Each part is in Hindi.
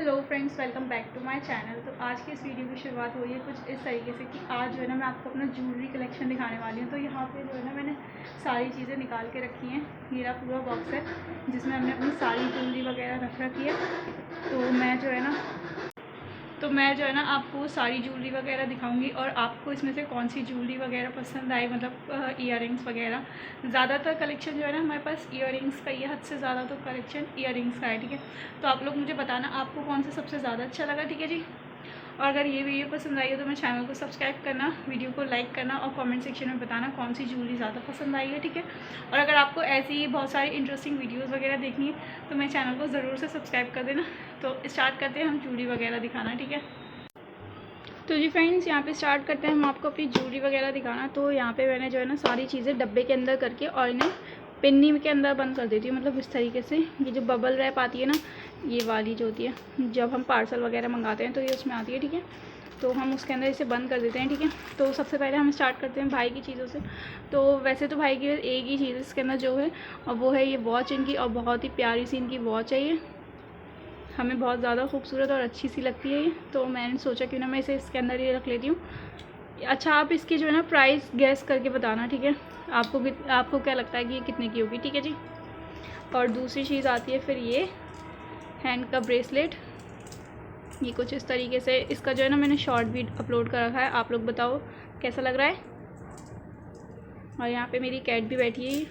Hello friends, welcome back to my channel. तो आज की इस वीडियो की शुरुआत हो रही है कुछ इस तरीके से कि आज जो है ना मैं आपको अपना ज्वेलरी कलेक्शन दिखाने वाली हूँ। तो यहाँ पे जो है ना मैंने सारी चीज़ें निकाल के रखी हैं। मेरा पूरा बॉक्स है जिसमें हमने अपनी सारी ज्वेलरी वगैरह रख रखी है। तो मैं जो है ना आपको सारी ज्वेलरी वगैरह दिखाऊंगी और आपको इसमें से कौन सी ज्वेलरी वगैरह पसंद आई, मतलब ईयरिंग्स वगैरह। ज़्यादातर कलेक्शन जो है ना हमारे पास ईयरिंग्स का ही है, हद से ज़्यादा तो कलेक्शन ईयरिंग्स का है। ठीक है, तो आप लोग मुझे बताना आपको कौन सा सबसे ज़्यादा अच्छा लगा। ठीक है जी, और अगर ये वीडियो पसंद आई हो तो मेरे चैनल को सब्सक्राइब करना, वीडियो को लाइक करना और कमेंट सेक्शन में बताना कौन सी ज्वेलरी ज़्यादा पसंद आई है। ठीक है, और अगर आपको ऐसी ही बहुत सारी इंटरेस्टिंग वीडियोस वगैरह देखनी है तो मेरे चैनल को ज़रूर से सब्सक्राइब कर देना। तो स्टार्ट करते हैं हम ज्वेलरी वगैरह दिखाना। ठीक है, तो जी फ्रेंड्स, यहाँ पे स्टार्ट करते हैं हम आपको अपनी ज्वेलरी वगैरह दिखाना। तो यहाँ पे मैंने जो है ना सारी चीज़ें डब्बे के अंदर करके और इन्हें पिन्नी के अंदर बंद कर देती हूँ, मतलब इस तरीके से। ये जो बबल रैप आती है ना, ये वाली जो होती है, जब हम पार्सल वगैरह मंगाते हैं तो ये उसमें आती है। ठीक है, तो हम उसके अंदर इसे बंद कर देते हैं। ठीक है, तो सबसे पहले हम स्टार्ट करते हैं भाई की चीज़ों से। तो वैसे तो भाई की एक ही चीज़ इसके अंदर जो है, और वो है ये वॉच इनकी, और बहुत ही प्यारी सी इनकी वॉच है। ये हमें बहुत ज़्यादा खूबसूरत और अच्छी सी लगती है ये, तो मैंने सोचा क्यों ना मैं इसे इसके अंदर ही रख लेती हूँ। अच्छा, आप इसकी जो है ना प्राइस गैस करके बताना। ठीक है, आपको क्या लगता है कि ये कितने की होगी। ठीक है जी, और दूसरी चीज़ आती है फिर ये हैंड का ब्रेसलेट। ये कुछ इस तरीके से, इसका जो है ना मैंने शॉर्ट भी अपलोड कर रखा है, आप लोग बताओ कैसा लग रहा है। और यहाँ पे मेरी कैट भी बैठी है।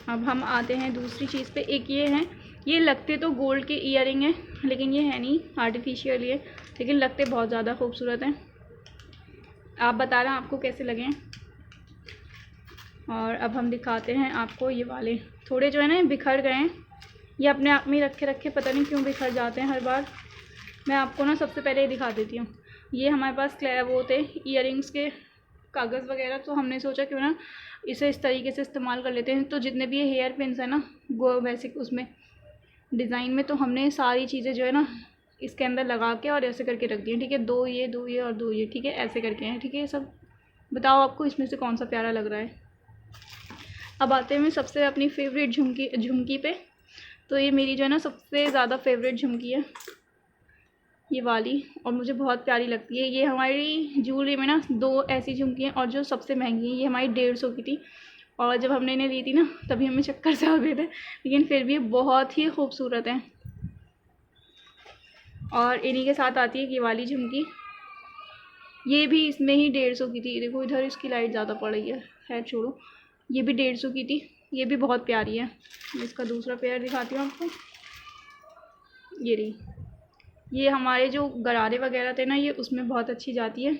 अब हम आते हैं दूसरी चीज़ पे। एक ये है, ये लगते तो गोल्ड के ईयरिंग हैं लेकिन ये है नहीं, आर्टिफिशियल ये, लेकिन लगते बहुत ज़्यादा खूबसूरत हैं। आप बताना आपको कैसे लगे। और अब हम दिखाते हैं आपको ये वाले, थोड़े जो है ना बिखर गए हैं, ये अपने आप में रखे रखे पता नहीं क्यों बिखर जाते हैं हर बार। मैं आपको ना सबसे पहले ये दिखा देती हूँ। ये हमारे पास वो थे ईयरिंग्स के कागज़ वगैरह, तो हमने सोचा क्यों ना इसे इस तरीके से इस्तेमाल कर लेते हैं। तो जितने भी ये हेयर पिन्स हैं ना, वो वैसे उसमें डिज़ाइन में, तो हमने सारी चीज़ें जो है ना इसके अंदर लगा के और ऐसे करके रख दिए। ठीक है, दो ये और दो ये, ठीक है, ऐसे करके हैं। ठीक है, ये सब बताओ आपको इसमें से कौन सा प्यारा लग रहा है। अब आते हैं सबसे अपनी फेवरेट झुमकी पे। तो ये मेरी जो है ना सबसे ज़्यादा फेवरेट झुमकी है ये वाली, और मुझे बहुत प्यारी लगती है। ये हमारी ज्वेलरी में ना दो ऐसी झुमकी हैं, और जो सबसे महंगी है ये हमारी 150 की थी, और जब हमने इन्हें ली थी ना तभी हमें चक्कर से आ गए थे, लेकिन फिर भी बहुत ही खूबसूरत है। और इन्हीं के साथ आती है ये वाली झुमकी, ये भी इसमें ही 150 की थी। देखो इधर इसकी लाइट ज़्यादा पड़ रही है, खैर छोड़ो, ये भी 150 की थी। ये भी बहुत प्यारी है। इसका दूसरा पेयर दिखाती हूँ आपको, ये रही। ये हमारे जो गरारे वगैरह थे ना, ये उसमें बहुत अच्छी जाती है,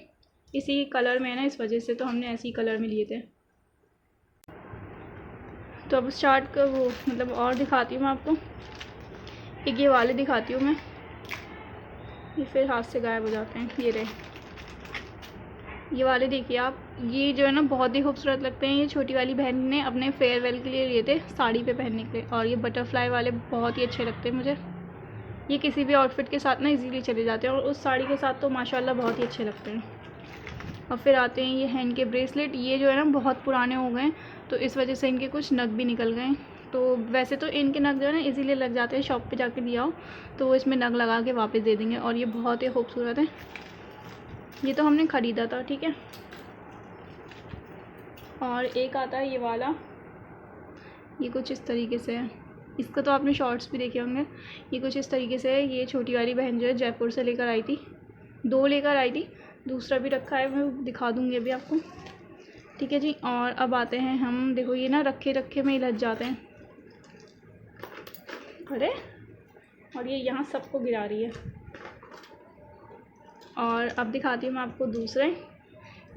इसी कलर में है ना, इस वजह से तो हमने ऐसी कलर में लिए थे। तो अब स्टार्ट कर वो मतलब और दिखाती हूँ मैं आपको। एक ये वाले दिखाती हूँ मैं, ये फिर हाथ से गायब हो जाते हैं। ये रहे ये वाले, देखिए आप, ये जो है ना बहुत ही खूबसूरत लगते हैं। ये छोटी वाली बहन ने अपने फेयरवेल के लिए लिए थे, साड़ी पे पहनने के लिए, और ये बटरफ्लाई वाले बहुत ही अच्छे लगते हैं मुझे। ये किसी भी आउटफिट के साथ ना इजीली चले जाते हैं, और उस साड़ी के साथ तो माशाल्लाह बहुत ही अच्छे लगते हैं। और फिर आते हैं ये हैंड के ब्रेसलेट। ये जो है ना बहुत पुराने हो गए, तो इस वजह से इनके कुछ नग भी निकल गए। तो वैसे तो इनके नग जो है ना इजीली लग जाते हैं, शॉप पे जाके दिया हो तो वो इसमें नग लगा के वापस दे देंगे, और ये बहुत ही खूबसूरत है। ये तो हमने ख़रीदा था। ठीक है, और एक आता है ये वाला, ये कुछ इस तरीके से है। इसका तो आपने शॉर्ट्स भी देखे होंगे। ये कुछ इस तरीके से है। ये छोटी वाली बहन जो है जयपुर से लेकर आई थी, 2 लेकर आई थी, दूसरा भी रखा है, मैं दिखा दूँगी अभी आपको। ठीक है जी, और अब आते हैं हम, देखो ये ना रखे रखे में उलझ जाते हैं, अरे, और ये यहाँ सबको गिरा रही है। और अब दिखाती हूँ मैं आपको दूसरे।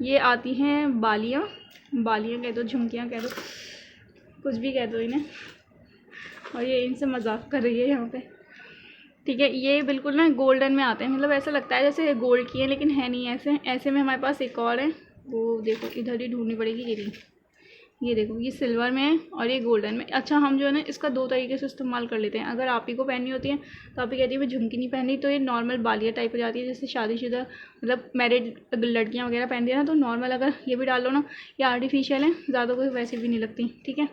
ये आती हैं बालियाँ कह दो, झुमकियाँ कह दो, कुछ भी कह दो इन्हें, और ये इनसे मजाक कर रही है यहाँ पे। ठीक है, ये बिल्कुल ना गोल्डन में आते हैं, मतलब ऐसा लगता है जैसे गोल्ड की है लेकिन है नहीं। ऐसे में हमारे पास एक और है, वो देखो इधर ही ढूंढनी पड़ेगी। ये देखो, ये सिल्वर में है और ये गोल्डन में। अच्छा, हम जो है ना इसका 2 तरीके से इस्तेमाल कर लेते हैं। अगर आप ही को पहननी होती है तो आप ही कहती है मैं झुमकी नहीं पहनी, तो ये नॉर्मल बालिया टाइप हो जाती है, जैसे शादीशुदा मतलब मैरिड लड़कियां वगैरह पहनती है ना, तो नॉर्मल अगर ये भी डाल लो ना, ये आर्टिफिशियल है, ज़्यादा कोई वैसे भी नहीं लगती। ठीक है,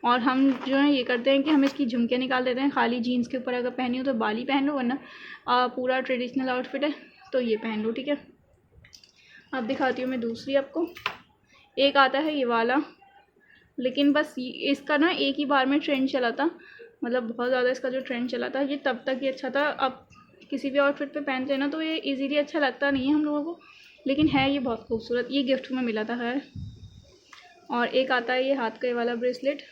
और हम जो है ये करते हैं कि हम इसकी झुमके निकाल देते हैं। खाली जीन्स के ऊपर अगर पहनी हो तो बाली पहन लो, वरना पूरा ट्रेडिशनल आउटफिट है तो ये पहन लो, ठीक है। अब दिखाती हूँ मैं दूसरी आपको। एक आता है ये वाला, लेकिन बस इसका ना एक ही बार में ट्रेंड चला था, मतलब बहुत ज़्यादा इसका जो ट्रेंड चला था ये तब तक ही अच्छा था। अब किसी भी आउटफिट पे पहनते हैं ना तो ये इजीली अच्छा लगता नहीं है हम लोगों को, लेकिन है ये बहुत खूबसूरत। ये गिफ्ट में मिला था खैर। और एक आता है ये हाथ का वाला ब्रेसलेट,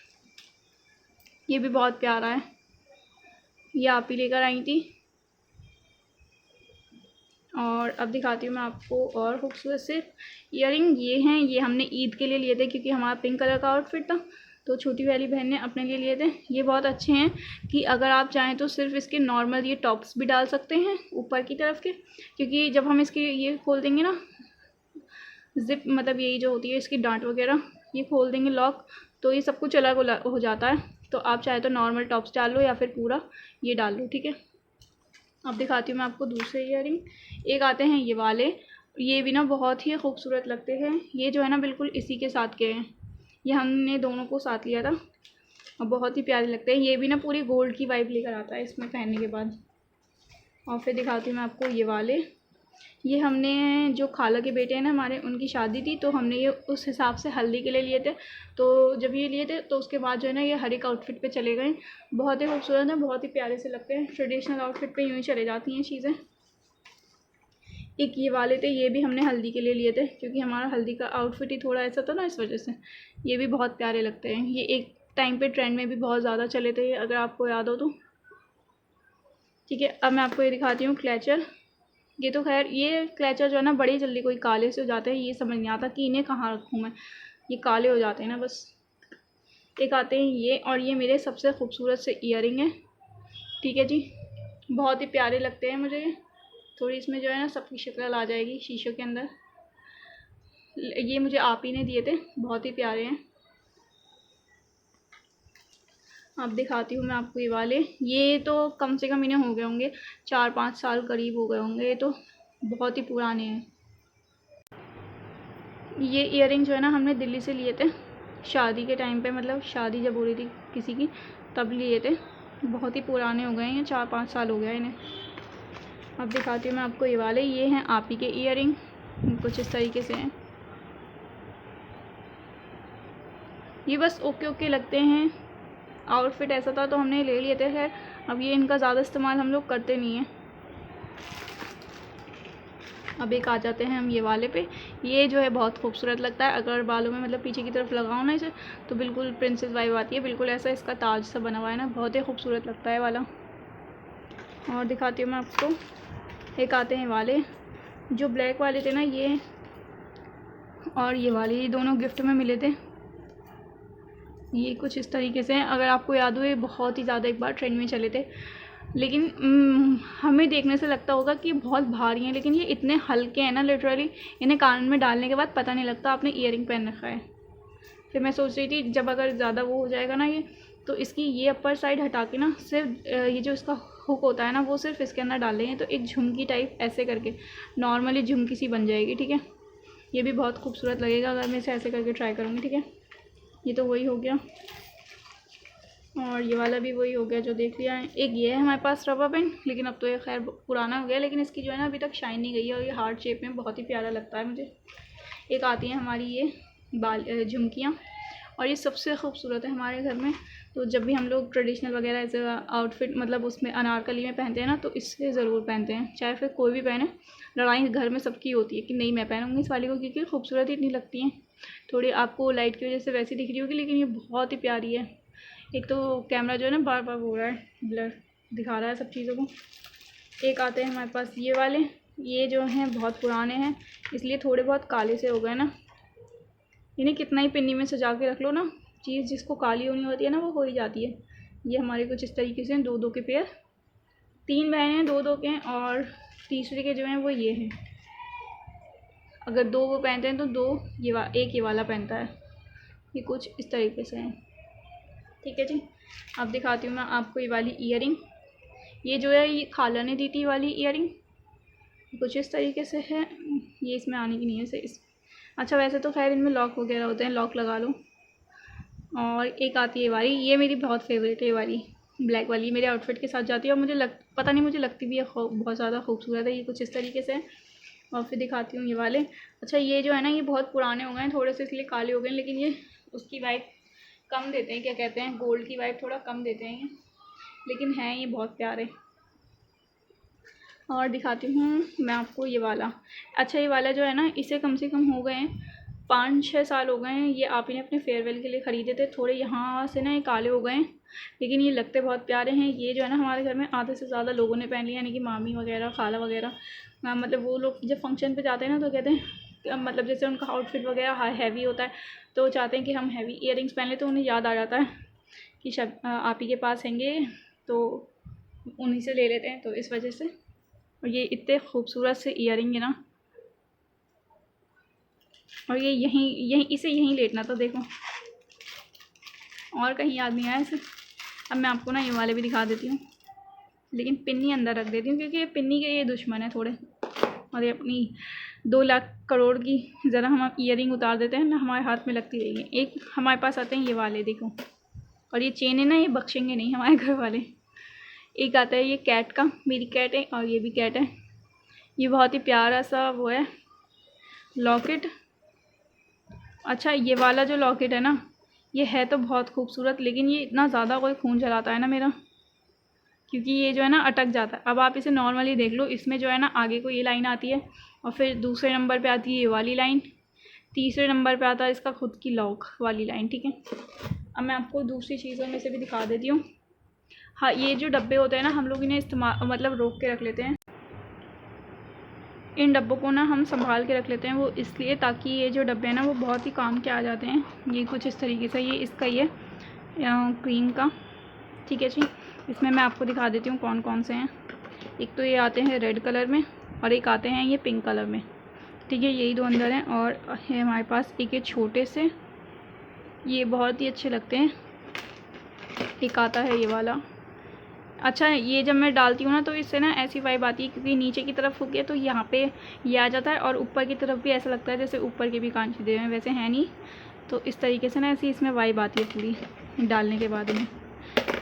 ये भी बहुत प्यारा है, ये आप ही लेकर आई थी। और अब दिखाती हूँ मैं आपको और खूबसूरत से ईयरिंग। ये हैं, ये हमने ईद के लिए लिए थे क्योंकि हमारा पिंक कलर का आउटफिट था, तो छोटी वाली बहन ने अपने लिए लिए थे। ये बहुत अच्छे हैं कि अगर आप चाहें तो सिर्फ इसके नॉर्मल ये टॉप्स भी डाल सकते हैं ऊपर की तरफ के, क्योंकि जब हम इसकी ये खोल देंगे ना जिप, मतलब यही जो होती है इसकी डांट वगैरह, ये खोल देंगे लॉक, तो ये सब कुछ अलग हो जाता है। तो आप चाहे तो नॉर्मल टॉप्स डाल लो या फिर पूरा ये डाल लो, ठीक है। अब दिखाती हूँ मैं आपको दूसरे ईयरिंग। एक आते हैं ये वाले, ये भी ना बहुत ही खूबसूरत लगते हैं। ये जो है ना बिल्कुल इसी के साथ के हैं, ये हमने दोनों को साथ लिया था और बहुत ही प्यारे लगते हैं। ये भी ना पूरी गोल्ड की वाइब लेकर आता है इसमें पहनने के बाद। और फिर दिखाती हूँ मैं आपको ये वाले। ये हमने जो खाला के बेटे हैं ना हमारे, उनकी शादी थी तो हमने ये उस हिसाब से हल्दी के लिए लिए थे। तो जब ये लिए थे तो उसके बाद जो है ना ये हर एक आउटफिट पे चले गए। बहुत ही खूबसूरत है, बहुत ही प्यारे से लगते हैं। ट्रेडिशनल आउटफिट पे यूँ ही चले जाती हैं चीज़ें। एक ये वाले थे, ये भी हमने हल्दी के लिए लिए थे क्योंकि हमारा हल्दी का आउटफिट ही थोड़ा ऐसा था ना, इस वजह से। ये भी बहुत प्यारे लगते हैं। ये एक टाइम पे ट्रेंड में भी बहुत ज़्यादा चले थे, अगर आपको याद हो तो, ठीक है। अब मैं आपको ये दिखाती हूँ क्लैचर। ये तो खैर ये क्लैचर जो है ना बड़ी जल्दी कोई काले से हो जाते हैं, ये समझ नहीं आता कि इन्हें कहाँ रखूँ मैं, ये काले हो जाते हैं ना बस। एक आते हैं ये, और ये मेरे सबसे खूबसूरत से ईयरिंग है, ठीक है जी। बहुत ही प्यारे लगते हैं मुझे। थोड़ी इसमें जो है ना सबकी शक्ल आ जाएगी शीशों के अंदर। ये मुझे आप ही ने दिए थे, बहुत ही प्यारे हैं। अब दिखाती हूँ मैं आपको ये वाले। ये तो कम से कम इन्हें हो गए होंगे 4-5 साल करीब हो गए होंगे, ये तो बहुत ही पुराने हैं। ये ईयरिंग जो है ना हमने दिल्ली से लिए थे शादी के टाइम पे, मतलब शादी जब हो रही थी किसी की तब लिए थे। बहुत ही पुराने हो गए हैं, 4-5 साल हो गया इन्हें। अब दिखाती हूँ मैं आपको ये वाले। ये हैं आप ही के ईयरिंग, कुछ इस तरीके से हैं। ये बस ओके ओके लगते हैं, आउटफिट ऐसा था तो हमने ले लिए थे। खैर अब ये इनका ज़्यादा इस्तेमाल हम लोग करते नहीं हैं। अब एक आ जाते हैं हम ये वाले पे। ये जो है बहुत खूबसूरत लगता है, अगर बालों में मतलब पीछे की तरफ लगाओ ना इसे तो बिल्कुल प्रिंसेस वाइब आती है, बिल्कुल ऐसा इसका ताज सा बना हुआ है ना, बहुत ही खूबसूरत लगता है वाला। और दिखाती हूँ मैं आपको। एक आते हैं वाले, जो ब्लैक वाले थे ना ये, और ये वाले, ये दोनों गिफ्ट में मिले थे। ये कुछ इस तरीके से हैं, अगर आपको याद हो ये बहुत ही ज़्यादा एक बार ट्रेंड में चले थे, लेकिन हमें देखने से लगता होगा कि बहुत भारी हैं, लेकिन ये इतने हल्के हैं ना, लिटरली इन्हें कान में डालने के बाद पता नहीं लगता आपने ईयरिंग पहन रखा है। फिर मैं सोच रही थी जब अगर ज़्यादा वो हो जाएगा ना ये, तो इसकी ये अपर साइड हटा के ना सिर्फ ये जो इसका हुक होता है ना वो सिर्फ इसके अंदर डाल देंगे, तो एक झुमकी टाइप ऐसे करके नॉर्मली झुमकी सी बन जाएगी, ठीक है। ये भी बहुत खूबसूरत लगेगा अगर मैं इसे ऐसे करके ट्राई करूँगी, ठीक है। ये तो वही हो गया, और ये वाला भी वही हो गया जो देख लिया है। एक ये है हमारे पास रबर बैंड, लेकिन अब तो ये खैर पुराना हो गया, लेकिन इसकी जो है ना अभी तक शाइन नहीं गई है और ये हार्ट शेप में बहुत ही प्यारा लगता है मुझे। एक आती है हमारी ये बाल झुमकियाँ, और ये सबसे खूबसूरत है हमारे घर में। तो जब भी हम लोग ट्रेडिशनल वगैरह ऐसे आउटफिट मतलब उसमें अनारकली में पहनते हैं ना, तो इससे ज़रूर पहनते हैं, चाहे फिर कोई भी पहने। लड़ाई घर में सबकी होती है कि नहीं मैं पहनूंगी इस वाली को, क्योंकि खूबसूरत ही इतनी लगती हैं। थोड़ी आपको लाइट की वजह से वैसी दिख रही होगी, लेकिन ये बहुत ही प्यारी है। एक तो कैमरा जो है ना बार बार हो रहा है, ब्लर दिखा रहा है सब चीज़ों को। एक आते हैं हमारे पास ये वाले, ये जो हैं बहुत पुराने हैं इसलिए थोड़े बहुत काले से हो गए ना। इन्हें कितना ही पिन्नी में सजा के रख लो ना, चीज़ जिसको काली होनी होती है ना वो हो ही जाती है। ये हमारे कुछ इस तरीके से 2-2 के पेयर, 3 बहन हैं, 2-2 के हैं, और तीसरे के जो हैं वो ये हैं। अगर 2 वो पहनते हैं तो 2 एक ये वाला पहनता है। ये कुछ इस तरीके से है, ठीक है जी। अब दिखाती हूँ मैं आपको ये वाली ईयरिंग। ये जो है ये खाला ने दी थी वाली ईयरिंग, कुछ इस तरीके से है। ये इसमें आने की नहीं है, इस अच्छा वैसे तो खैर इनमें लॉक वगैरह होते हैं, लॉक लगा लो। और एक आती है ये वाली, ये मेरी बहुत फेवरेट है, ये वाली ब्लैक वाली मेरे आउटफिट के साथ जाती है और मुझे पता नहीं मुझे लगती भी है बहुत ज़्यादा खूबसूरत है। ये कुछ इस तरीके से है। और फिर दिखाती हूँ ये वाले। अच्छा ये जो है ना ये बहुत पुराने हो गए हैं थोड़े से, इसलिए काले हो गए हैं, लेकिन ये उसकी वाइब कम देते हैं, क्या कहते हैं, गोल्ड की वाइब थोड़ा कम देते हैं ये, लेकिन हैं ये बहुत प्यारे। और दिखाती हूँ मैं आपको ये वाला। अच्छा ये वाला जो है ना इसे कम से कम हो गए हैं 5-6 साल हो गए हैं। ये आप ही ने अपने फेयरवेल के लिए ख़रीदे थे। थोड़े यहाँ से ना ये काले हो गए हैं, लेकिन ये लगते बहुत प्यारे हैं। ये जो है ना हमारे घर में आधे से ज़्यादा लोगों ने पहन लिया, यानी कि मामी वगैरह, खाला वगैरह। मतलब वो लोग जब फंक्शन पे जाते हैं ना तो कहते हैं, मतलब जैसे उनका आउटफिट वगैरह हैवी होता है तो वो चाहते हैं कि हम हैवी ईयरिंग्स पहन लें, तो उन्हें याद आ जाता है कि आप ही के पास हैंगे तो उन्हीं से ले लेते हैं, तो इस वजह से। और ये इतने खूबसूरत से ईयरिंग है ना, और ये यहीं इसे यहीं लेटना था, देखो और कहीं याद नहीं आया इसे। अब मैं आपको ना ये वाले भी दिखा देती हूँ, लेकिन पिन्नी अंदर रख देती हूँ क्योंकि ये पिन्नी के ये दुश्मन है थोड़े। और ये अपनी 2 लाख करोड़ की ज़रा हम ईयरिंग उतार देते हैं ना, हमारे हाथ में लगती रहेगी। एक हमारे पास आते हैं ये वाले, देखो, और ये चेन है ना, ये बख्शेंगे नहीं हमारे घर वाले। एक आता है ये कैट का, मेरी कैट है और ये भी कैट है। ये बहुत ही प्यारा सा वो है लॉकेट। अच्छा ये वाला जो लॉकेट है ना ये है तो बहुत खूबसूरत, लेकिन ये इतना ज़्यादा कोई खून जलाता है ना मेरा, क्योंकि ये जो है ना अटक जाता है। अब आप इसे नॉर्मली देख लो, इसमें जो है ना आगे को ये लाइन आती है और फिर दूसरे नंबर पे आती है ये वाली लाइन, तीसरे नंबर पे आता है इसका खुद की लॉक वाली लाइन, ठीक है। अब मैं आपको दूसरी चीज़ों में से भी दिखा देती हूँ। हाँ ये जो डब्बे होते हैं ना हम लोग इन्हें इस्तेमाल मतलब रोक के रख लेते हैं, इन डब्बों को ना हम संभाल के रख लेते हैं, वो इसलिए ताकि ये जो डब्बे हैं ना वो बहुत ही काम के आ जाते हैं। ये कुछ इस तरीके से, ये इसका ही है क्रीम का, ठीक है जी। इसमें मैं आपको दिखा देती हूँ कौन कौन से हैं। एक तो ये आते हैं रेड कलर में और एक आते हैं ये पिंक कलर में, ठीक है, यही 2 अंदर हैं। और है हमारे पास एक ये छोटे से, ये बहुत ही अच्छे लगते हैं। एक आता है ये वाला। अच्छा ये जब मैं डालती हूँ ना तो इससे ना ऐसी वाइब आती है, क्योंकि नीचे की तरफ हुक है तो यहाँ पे ये आ जाता है, और ऊपर की तरफ भी ऐसा लगता है जैसे ऊपर के भी कान सीधे हैं, वैसे है नहीं। तो इस तरीके से ना ऐसी इसमें वाइब आती है पूरी डालने के बाद में।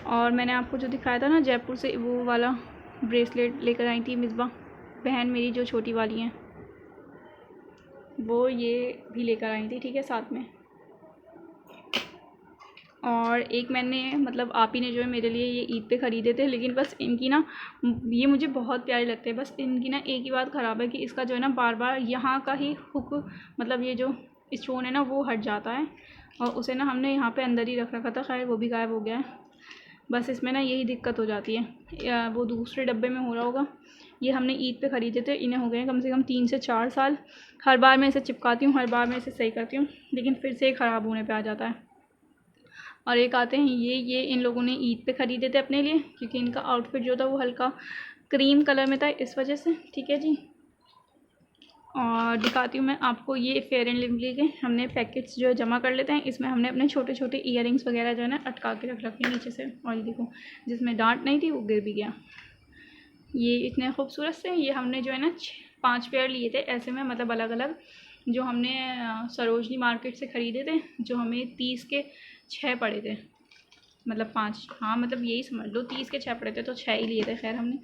और मैंने आपको जो दिखाया था ना जयपुर से वो वाला ब्रेसलेट लेकर आई थी मिसबा बहन मेरी जो छोटी वाली हैं, वो ये भी लेकर आई थी, ठीक है, साथ में। और एक मैंने मतलब आप ही ने जो है मेरे लिए ये ईद पे ख़रीदे थे, लेकिन बस इनकी ना ये मुझे बहुत प्यारे लगते हैं। बस इनकी ना एक ही बात ख़राब है कि इसका जो है ना बार बार यहाँ का ही हुक, मतलब ये जो स्टोन है ना वो हट जाता है, और उसे ना हमने यहाँ पे अंदर ही रख रखा था, खैर वो भी गायब हो गया है। बस इसमें ना यही दिक्कत हो जाती है, या वो दूसरे डब्बे में हो रहा होगा। ये हमने ईद पे ख़रीदे थे, इन्हें हो गए कम से कम 3 से 4 साल। हर बार मैं इसे चिपकाती हूँ, हर बार मैं इसे सही करती हूँ, लेकिन फिर से ख़राब होने पर आ जाता है। और एक आते हैं ये इन लोगों ने ईद पे ख़रीदे थे अपने लिए, क्योंकि इनका आउटफिट जो था वो हल्का क्रीम कलर में था, इस वजह से, ठीक है जी। और दिखाती हूँ मैं आपको ये फेयर एंड लवली के हमने पैकेट्स जो है जमा कर लेते हैं। इसमें हमने अपने छोटे छोटे ईयरिंग्स वगैरह जो है ना अटका के रख रखे नीचे से, और ये देखो जिसमें डांट नहीं थी वो गिर भी गया। ये इतने खूबसूरत से, ये हमने जो है ना 5 पेयर लिए थे ऐसे में, मतलब अलग अलग, जो हमने सरोजनी मार्केट से ख़रीदे थे, जो हमें 30 के 6 पड़े थे, मतलब 5, हाँ मतलब यही समझ लो 30 के 6 पड़े थे, तो 6 ही लिए थे खैर हमने।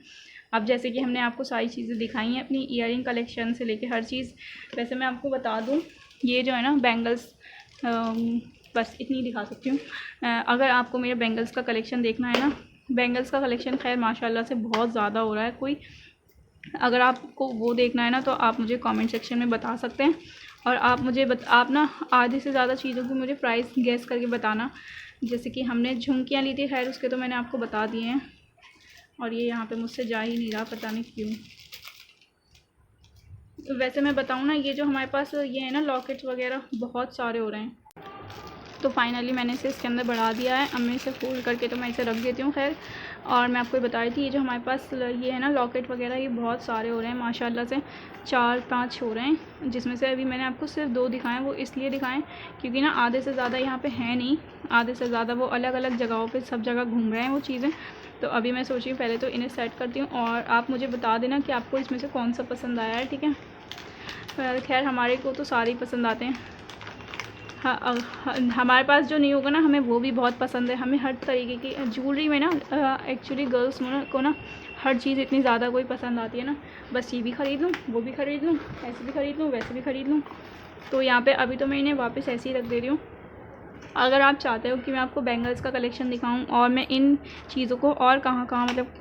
अब जैसे कि हमने आपको सारी चीज़ें दिखाई हैं अपनी ईयरिंग कलेक्शन से लेके हर चीज़। वैसे मैं आपको बता दूँ ये जो है ना बैंगल्स, बस इतनी दिखा सकती हूँ। अगर आपको मेरे बैंगल्स का कलेक्शन देखना है ना, बैंगल्स का कलेक्शन खैर माशाल्लाह से बहुत ज़्यादा हो रहा है, कोई अगर आपको वो देखना है ना तो आप मुझे कमेंट सेक्शन में बता सकते हैं। और आप मुझे आप ना आधे से ज़्यादा चीज़ों की मुझे प्राइस गेस करके बताना। जैसे कि हमने झुमकियाँ ली थी, खैर उसके तो मैंने आपको बता दिए हैं, और ये यहाँ पे मुझसे जा ही नहीं रहा, पता नहीं क्यों। वैसे मैं बताऊँ ना, ये जो हमारे पास ये है ना लॉकेट्स वगैरह बहुत सारे हो रहे हैं, तो फाइनली मैंने इसे इसके अंदर बढ़ा दिया है। अब मैं इसे फोल्ड करके तो मैं इसे रख देती हूँ खैर। और मैं आपको ये बता रही थी, ये जो हमारे पास ये है ना लॉकेट वगैरह, ये बहुत सारे हो रहे हैं माशाल्लाह से, 4-5 हो रहे हैं, जिसमें से अभी मैंने आपको सिर्फ 2 दिखाएं। वो इसलिए दिखाएं क्योंकि ना आधे से ज़्यादा यहाँ पे है नहीं, आधे से ज़्यादा वो अलग अलग जगहों पे सब जगह घूम रहे हैं वो चीज़ें। तो अभी मैं सोच रही हूँ पहले तो इन्हें सेट करती हूँ, और आप मुझे बता देना कि आपको इसमें से कौन सा पसंद आया है, ठीक है। खैर हमारे को तो सारे ही पसंद आते हैं। हमारे पास जो नहीं होगा ना, हमें वो भी बहुत पसंद है। हमें हर तरीके की ज्वेलरी में ना एक्चुअली गर्ल्स को ना हर चीज़ इतनी ज़्यादा कोई पसंद आती है ना, बस ये भी ख़रीद लूँ, वो भी ख़रीद लूँ, ऐसे भी ख़रीद लूँ, वैसे भी ख़रीद लूँ। तो यहाँ पे अभी तो मैं इन्हें वापस ऐसे ही रख दे रही हूँ। अगर आप चाहते हो कि मैं आपको बैंगल्स का कलेक्शन दिखाऊँ और मैं इन चीज़ों को और कहाँ कहाँ मतलब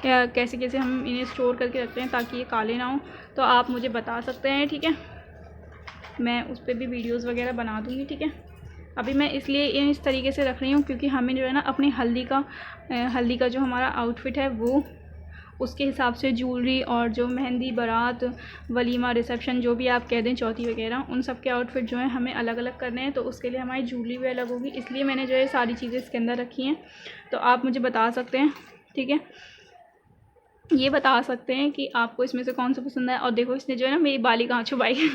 कैसे कैसे हम इन्हें स्टोर करके रखते हैं ताकि ये काले ना हो, तो आप मुझे बता सकते हैं, ठीक है। मैं उस पर भी वीडियोस वगैरह बना दूँगी, ठीक है। अभी मैं इसलिए इस तरीके से रख रही हूँ क्योंकि हमें जो है ना अपनी हल्दी का जो हमारा आउटफिट है वो उसके हिसाब से ज्वेलरी और जो मेहंदी, बारात, वलीमा, रिसेप्शन जो भी आप कह दें, चौथी वगैरह, उन सब के आउटफिट जो है हमें अलग अलग करने हैं। तो उसके लिए हमारी ज्वेलरी भी अलग होगी, इसलिए मैंने जो है सारी चीज़ें इसके अंदर रखी हैं। तो आप मुझे बता सकते हैं, ठीक है, ये बता सकते हैं कि आपको इसमें से कौन सा पसंद है। और देखो इसने जो है ना मेरी बाली कहाँ छुपाई है।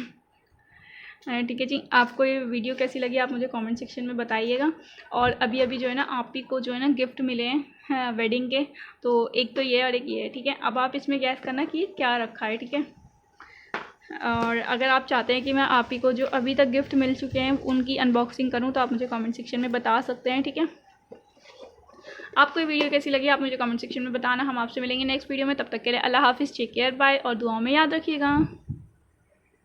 ठीक है जी, आपको ये वीडियो कैसी लगी आप मुझे कमेंट सेक्शन में बताइएगा। और अभी अभी जो है ना आप ही को जो है ना गिफ्ट मिले हैं वेडिंग के, तो एक तो ये और एक ये है, ठीक है। अब आप इसमें गैस करना कि क्या रखा है, ठीक है। और अगर आप चाहते हैं कि मैं आप ही को जो अभी तक गिफ्ट मिल चुके हैं उनकी अनबॉक्सिंग करूं तो आप मुझे कमेंट सेक्शन में बता सकते हैं, ठीक है। आपको ये वीडियो कैसी लगी आप मुझे कमेंट सेक्शन में बताना। हम आपसे मिलेंगे नेक्स्ट वीडियो में, तब तक के लिए अल्लाह हाफिज़, टेक केयर, बाय, और दुआओं में याद रखिएगा।